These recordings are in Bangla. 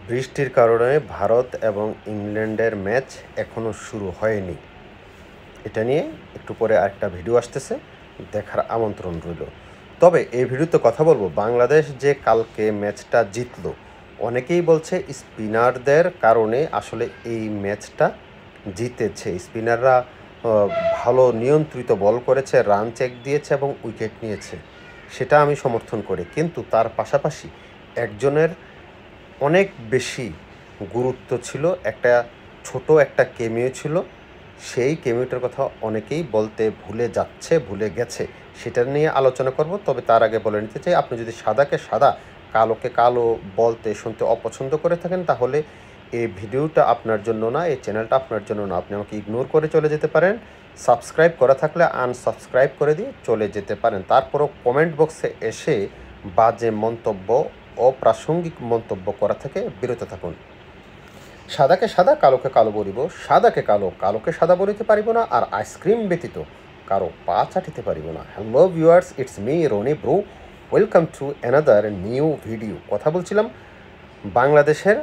বৃষ্টির কারণে ভারত এবং ইংল্যান্ডের ম্যাচ এখনও শুরু হয়নি। এটা নিয়ে একটু পরে আরেকটা ভিডিও আসতেছে, দেখার আমন্ত্রণ রইল। তবে এই ভিডিওতে কথা বলবো বাংলাদেশ যে কালকে ম্যাচটা জিতলো, অনেকেই বলছে স্পিনারদের কারণে আসলে এই ম্যাচটা জিতেছে। স্পিনাররা ভালো নিয়ন্ত্রিত বল করেছে, রান চেক দিয়েছে এবং উইকেট নিয়েছে, সেটা আমি সমর্থন করি। কিন্তু তার পাশাপাশি একজনের অনেক বেশি গুরুত্ব ছিল, ছোট একটা কেমিও ছিল। সেই কেমিওটার কথা অনেকেই বলতে ভুলে গেছে। সেটা নিয়ে আলোচনা করব। তবে তার আগে বলে নিতে চাই, আপনি যদি সাদাকে সাদা, কালোকে কালো বলতে শুনতে অপছন্দ করে থাকেন, তাহলে এই ভিডিওটা আপনার জন্য না, এই চ্যানেলটা আপনার জন্য না। আপনি আমাকে ইগনোর করে চলে যেতে পারেন। সাবস্ক্রাইব করা থাকলে আনসাবস্ক্রাইব করে দিয়ে চলে যেতে পারেন। তারপরও কমেন্ট বক্সে এসে বাজে মন্তব্য, অপ্রাসঙ্গিক মন্তব্য করা থেকে বিরত থাকুন। সাদাকে সাদা, কালোকে কালো বলিব, সাদাকে কালো, কালোকে সাদা বলিতে পারিব না, আর আইসক্রিম ব্যতীত কারো পা চাটিতে পারিব না। Hello viewers, it's me Roni bro, welcome to another new video. কথা বলছিলাম বাংলাদেশের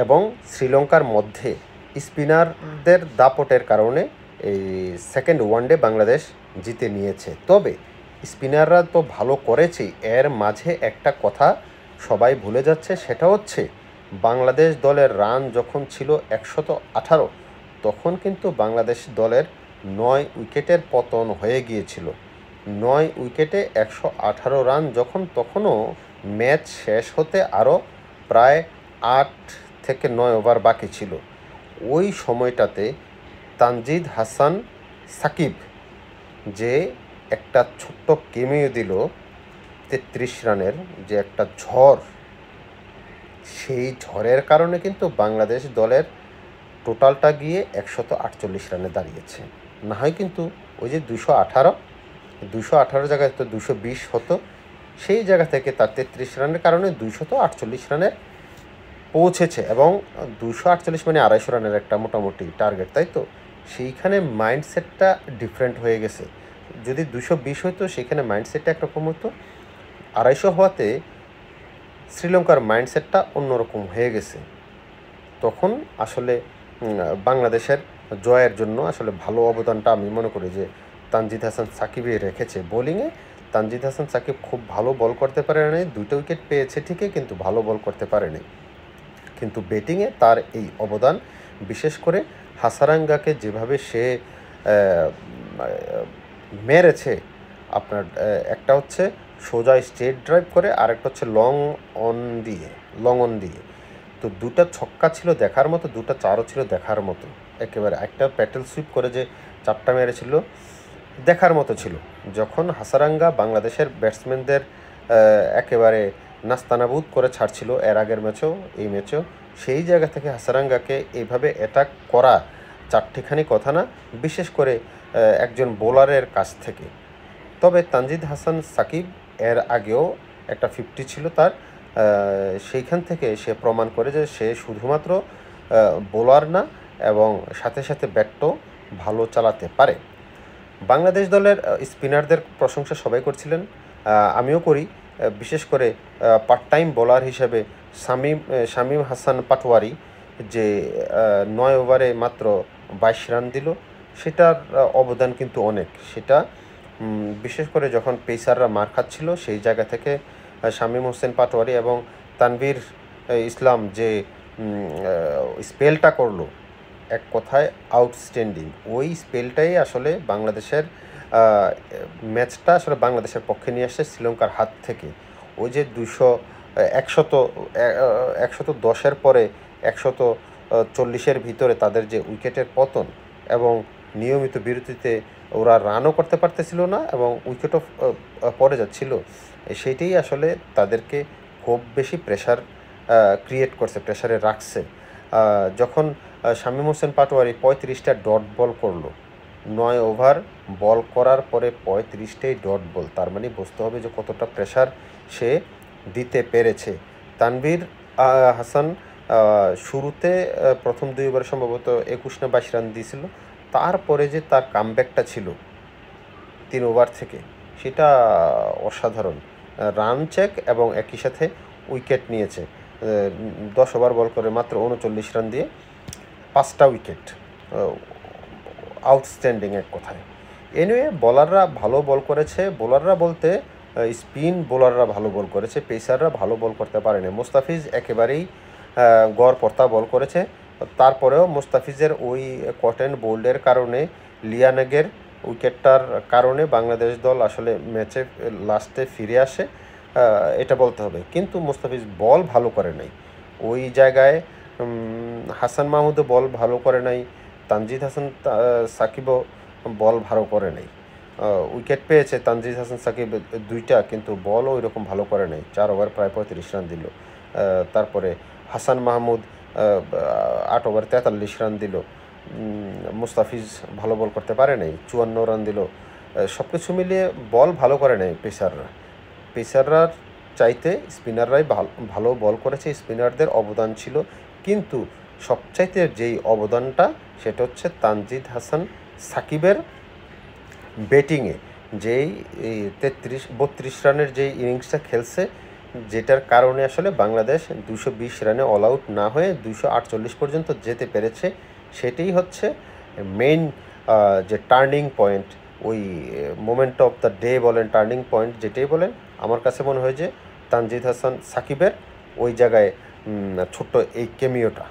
এবং শ্রীলঙ্কার মধ্যে স্পিনারদের দাপটের কারণে এই সেকেন্ড ওয়ানডে বাংলাদেশ জিতে নিয়েছে। তবে স্পিনাররা তো ভালো করেছেই, এর মাঝে একটা কথা সবাই ভুলে যাচ্ছে, সেটা হচ্ছে বাংলাদেশ দলের রান যখন ছিল 118, তখন কিন্তু বাংলাদেশ দলের 9 উইকেটের পতন হয়ে গিয়েছিল। 9 উইকেটে 118 রান যখন, তখনও ম্যাচ শেষ হতে আরও প্রায় 8 থেকে 9 ওভার বাকি ছিল। ওই সময়টাতে তানজিদ হাসান সাকিব যে একটা ছোট্ট কেমিও দিল 33 রানের, যে একটা ঝড়, সেই ঝড়ের কারণে কিন্তু বাংলাদেশ দলের টোটালটা গিয়ে 148 রানে দাঁড়িয়েছে। না হয় কিন্তু ওই যে 218 জায়গায় তো 220 হতো, সেই জায়গা থেকে তার 33 রানের কারণে 248 রানের পৌঁছেছে। এবং 248 মানে 250 রানের একটা মোটামুটি টার্গেট, তাই তো? সেইখানে মাইন্ডসেটটা ডিফারেন্ট হয়ে গেছে। যদি 220 হতো, সেখানে মাইন্ডসেটটা একরকম হতো। 250 হওয়াতে শ্রীলঙ্কার মাইন্ডসেটটা অন্যরকম হয়ে গেছে। তখন আসলে বাংলাদেশের জয়ের জন্য আসলে ভালো অবদানটা আমি মনে করি যে তানজিদ হাসান সাকিবই রেখেছে। বোলিংয়ে তানজিদ হাসান সাকিব খুব ভালো বল করতে পারে নাই, 2টা উইকেট পেয়েছে ঠিকই, কিন্তু ভালো বল করতে পারেনি। কিন্তু ব্যাটিংয়ে তার এই অবদান, বিশেষ করে হাসারাঙ্গাকে যেভাবে সে মেরেছে, আপনার একটা হচ্ছে সোজা স্ট্রেট ড্রাইভ করে, আরেকটা হচ্ছে লং অন দিয়ে। তো 2টা ছক্কা ছিল দেখার মতো, 2টা চারও ছিল দেখার মতো একেবারে। একটা প্যাটেল সুইপ করে যে 4টা মেরেছিল, দেখার মতো ছিল। যখন হাসারাঙ্গা বাংলাদেশের ব্যাটসম্যানদের একেবারে নাস্তানাবুদ করে ছাড়ছিল, এর আগের ম্যাচেও এই ম্যাচেও, সেই জায়গা থেকে হাসারাঙ্গাকে এইভাবে অ্যাটাক করা চারটিখানি কথা না, বিশেষ করে একজন বোলারের কাছ থেকে। তবে তানজিদ হাসান সাকিব এর আগেও একটা 50 ছিল তার, সেইখান থেকে সে প্রমাণ করে যে সে শুধুমাত্র বোলার না, এবং সাথে সাথে ব্যাটও ভালো চালাতে পারে। বাংলাদেশ দলের স্পিনারদের প্রশংসা সবাই করছিলেন, আমিও করি। বিশেষ করে পার্ট টাইম বোলার হিসেবে শামীম হাসান পাটোয়ারি যে 9 ওভারে মাত্র 22 রান দিল, সেটার অবদান কিন্তু অনেক। সেটা বিশেষ করে যখন পেসাররা মার খাচ্ছিল, সেই জায়গা থেকে শামীম হোসেন পাটোয়ারি এবং তানভীর ইসলাম যে স্পেলটা করলো, এক কথায় আউটস্ট্যান্ডিং। ওই স্পেলটাই আসলে বাংলাদেশের ম্যাচটা আসলে বাংলাদেশের পক্ষে নিয়ে আসছে শ্রীলঙ্কার হাত থেকে। ওই যে 110-এর পরে 140-এর ভিতরে তাদের যে উইকেটের পতন, এবং নিয়মিত বিরতিতে ওরা রানও করতে পারতেছিল না এবং উইকেটও পড়ে যাচ্ছিল, সেইটাই আসলে তাদেরকে খুব বেশি প্রেশার ক্রিয়েট করছে, প্রেশারে রাখছে। যখন শামীম হোসেন পাটোয়ারি 35টা ডট বল করলো, 9 ওভার বল করার পরে 35টাই ডট বল, তার মানে বুঝতে হবে যে কতটা প্রেশার সে দিতে পেরেছে। তানভীর হাসান শুরুতে প্রথম 2 ওভার সম্ভবত 21 না 22 রান দিয়েছিল, তারপরে যে তার কামব্যাকটা ছিল 3 ওভার থেকে, সেটা অসাধারণ। রান চেক এবং একই সাথে উইকেট নিয়েছে। 10 ওভার বল করে মাত্র 39 রান দিয়ে 5টা উইকেট। আউটস্ট্যান্ডিং এক কথায়। এনিওয়ে বলাররা ভালো বল করেছে, বোলাররা বলতে স্পিন বোলাররা ভালো বল করেছে, পেসাররা ভালো বল করতে পারেনি। মুস্তাফিজ একেবারেই গড়পড়তা বল করেছে। তারপরেও মুস্তাফিজের ওই কটেন বোল্ডের কারণে, লিয়ানেগের উইকেটটার কারণে বাংলাদেশ দল আসলে ম্যাচে লাস্টে ফিরে আসে, এটা বলতে হবে। কিন্তু মুস্তাফিজ বল ভালো করে নাই ওই জায়গায়। হাসান মাহমুদও বল ভালো করে নাই, তানজিদ হাসান সাকিবও বল ভালো করে নাই। উইকেট পেয়েছে তানজিদ হাসান সাকিব 2টা, কিন্তু বলও ওই রকম ভালো করে নাই। 4 ওভার প্রায় 35 রান দিল। তারপরে হাসান মাহমুদ 8 ওভার 43 রান দিল। মুস্তাফিজ ভালো বল করতে পারে নাই, 54 রান দিল। সব কিছু মিলিয়ে বল ভালো করে নাই পেসাররা চাইতে স্পিনাররাই ভালো বল করেছে, স্পিনারদের অবদান ছিল। কিন্তু সবচাইতে যেই অবদানটা সেটা হচ্ছে তানজিদ হাসান সাকিবের ব্যাটিংয়ে, যেই 32 রানের যেই ইনিংসটা খেলছে, যেটার কারণে আসলে বাংলাদেশ 220 রানে অল আউট না হয়ে 248 পর্যন্ত যেতে পেরেছে। সেটাই হচ্ছে মেইন যে টার্নিং পয়েন্ট, ওই মোমেন্ট অফ দ্য ডে বলেন, টার্নিং পয়েন্ট যেটাই বলেন। আমার কাছে মনে হয় যে তানজিদ হাসান সাকিবের ওই জায়গায় ছোট্ট এই কেমিওটা